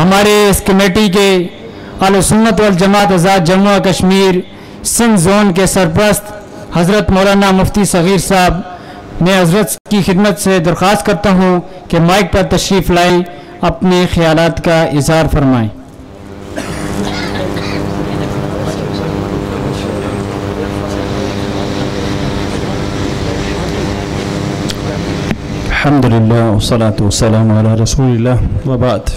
ہمارے اس کمیٹی کے اہل سنت والجماعت آزاد جموں و کشمیر سندھ زون کے سرپرست حضرت مولانا مفتی صغیر صاحب، میں حضرت کی خدمت سے درخواست کرتا ہوں کہ مائک پر تشریف لائیں، اپنے خیالات کا اظہار فرمائیں۔ الحمدللہ والصلاة والسلام علی رسول اللہ وبعد۔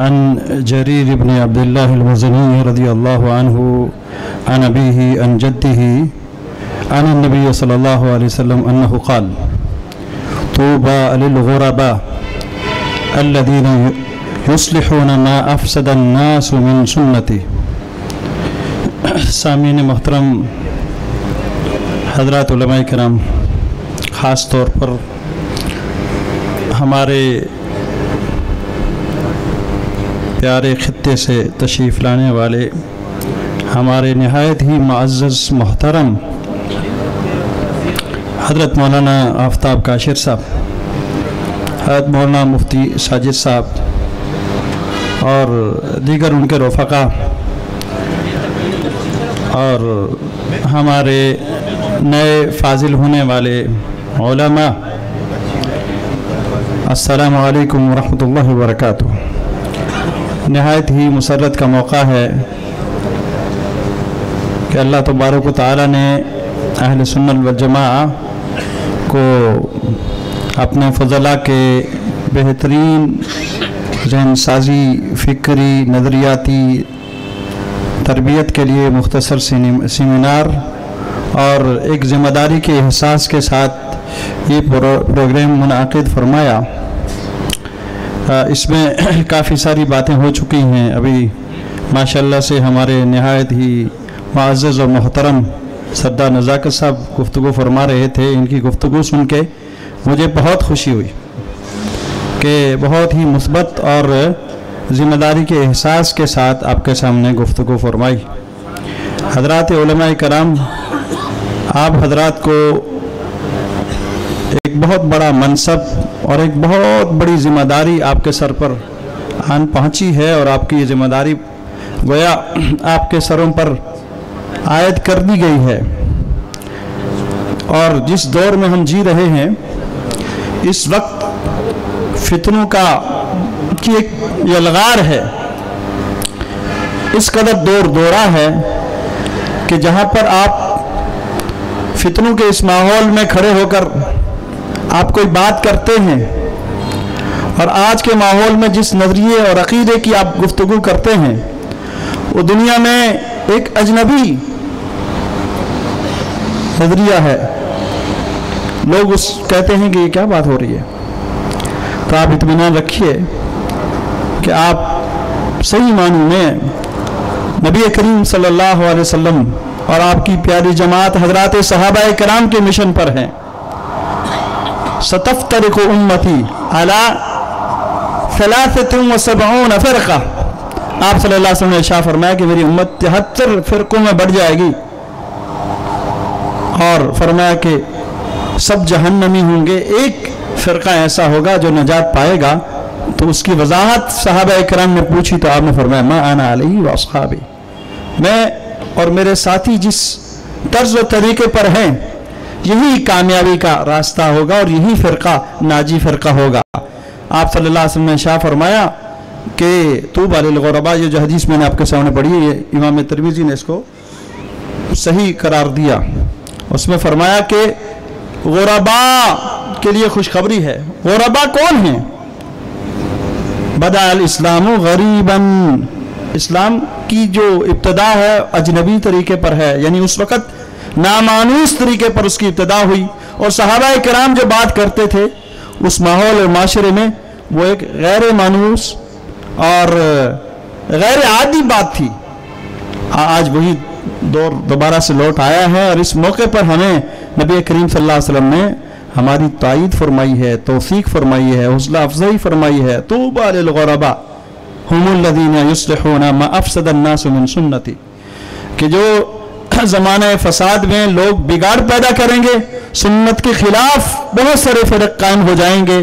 عن جریر بن عبداللہ المزنی رضی اللہ عنہ عن ابیہ عن جدہ عن النبی صلی اللہ علیہ وسلم انہ قال طوبى للغرباء الذين يصلحون ما افسد الناس من سنتي۔ سامعین محترم حضرات علماء کرام، خاص طور پر ہمارے پیارے خطے سے تشریف لانے والے ہمارے نہایت ہی معزز محترم حضرت مولانا آفتاب کاشر صاحب، حضرت مولانا مفتی ساجد صاحب اور دیگر ان کے رفقا، اور ہمارے نئے فاضل ہونے والے علماء، السلام علیکم ورحمۃ اللہ وبرکاتہ۔ نہایت ہی مسرت کا موقع ہے کہ اللہ تبارک و تعالیٰ نے اہل سنت والجماعہ کو اپنے فضلہ کے بہترین ذہن سازی، فکری، نظریاتی تربیت کے لیے مختصر سیمینار اور ایک ذمہ داری کے احساس کے ساتھ یہ پروگرام منعقد فرمایا۔ اس میں کافی ساری باتیں ہو چکی ہیں، ابھی ماشاءاللہ سے ہمارے نہایت ہی معزز اور محترم سردار نزاکت صاحب گفتگو فرما رہے تھے۔ ان کی گفتگو سن کے مجھے بہت خوشی ہوئی کہ بہت ہی مثبت اور ذمہ داری کے احساس کے ساتھ آپ کے سامنے گفتگو فرمائی۔ حضرات علماء کرام، آپ حضرات کو ایک بہت بڑا منصب اور ایک بہت بڑی ذمہ داری آپ کے سر پر آن پہنچی ہے، اور آپ کی یہ ذمہ داری گویا آپ کے سروں پر عائد کر دی گئی ہے۔ اور جس دور میں ہم جی رہے ہیں، اس وقت فتنوں کی ایک یلغار ہے، اس قدر دورہ ہے کہ جہاں پر آپ فتنوں کے اس ماحول میں کھڑے ہو کر آپ کوئی بات کرتے ہیں، اور آج کے ماحول میں جس نظریے اور عقیدے کی آپ گفتگو کرتے ہیں، وہ دنیا میں ایک اجنبی نظریہ ہے۔ لوگ کہتے ہیں کہ یہ کیا بات ہو رہی ہے؟ تو آپ اطمینان رکھیے کہ آپ صحیح معنی میں نبی کریم صلی اللہ علیہ وسلم اور آپ کی پیاری جماعت حضرات صحابہ کرام کے مشن پر ہیں۔ ستفترق امتی علی 73 فرقہ۔ آپ صلی اللہ علیہ وسلم نے ارشاد فرمایا کہ میری امت 73 فرقوں میں بڑھ جائے گی، اور فرمایا کہ سب جہنمی ہوں گے، ایک فرقہ ایسا ہوگا جو نجات پائے گا۔ تو اس کی وضاحت صحابہ کرام نے پوچھی تو آپ نے فرمایا ما انا علیہ واصحابی، میں اور میرے ساتھی جس طرز و طریقے پر ہیں، یہی کامیابی کا راستہ ہوگا اور یہی فرقہ ناجی فرقہ ہوگا۔ آپ صلی اللہ علیہ وسلم نے ارشاد فرمایا کہ طوبی للغرباء، یہ جو حدیث میں نے آپ کے سامنے پڑھی ہے، یہ امام ترمذی نے اس کو صحیح قرار دیا۔ اس میں فرمایا کہ غرباء کے لیے خوشخبری ہے۔ غرباء کون ہیں؟ بدأ الاسلام غریبا، اسلام کی جو ابتدا ہے اجنبی طریقے پر ہے، یعنی اس وقت نامانوس طریقے پر اس کی ابتدا ہوئی، اور صحابہ کرام جو بات کرتے تھے اس ماحول اور معاشرے میں وہ ایک غیر مانوس اور غیر عادی بات تھی۔ آج وہی دور دوبارہ سے لوٹ آیا ہے، اور اس موقع پر ہمیں نبی کریم صلی اللہ علیہ وسلم نے ہماری تائید فرمائی ہے، توفیق فرمائی ہے، حوصلہ افزائی فرمائی ہے۔ طوبی للغرباء هم الذين يصلحون ما افسد الناس من سنتی، کہ جو زمانہ فساد میں لوگ بگاڑ پیدا کریں گے، سنت کے خلاف بہت سارے فرق قائم ہو جائیں گے،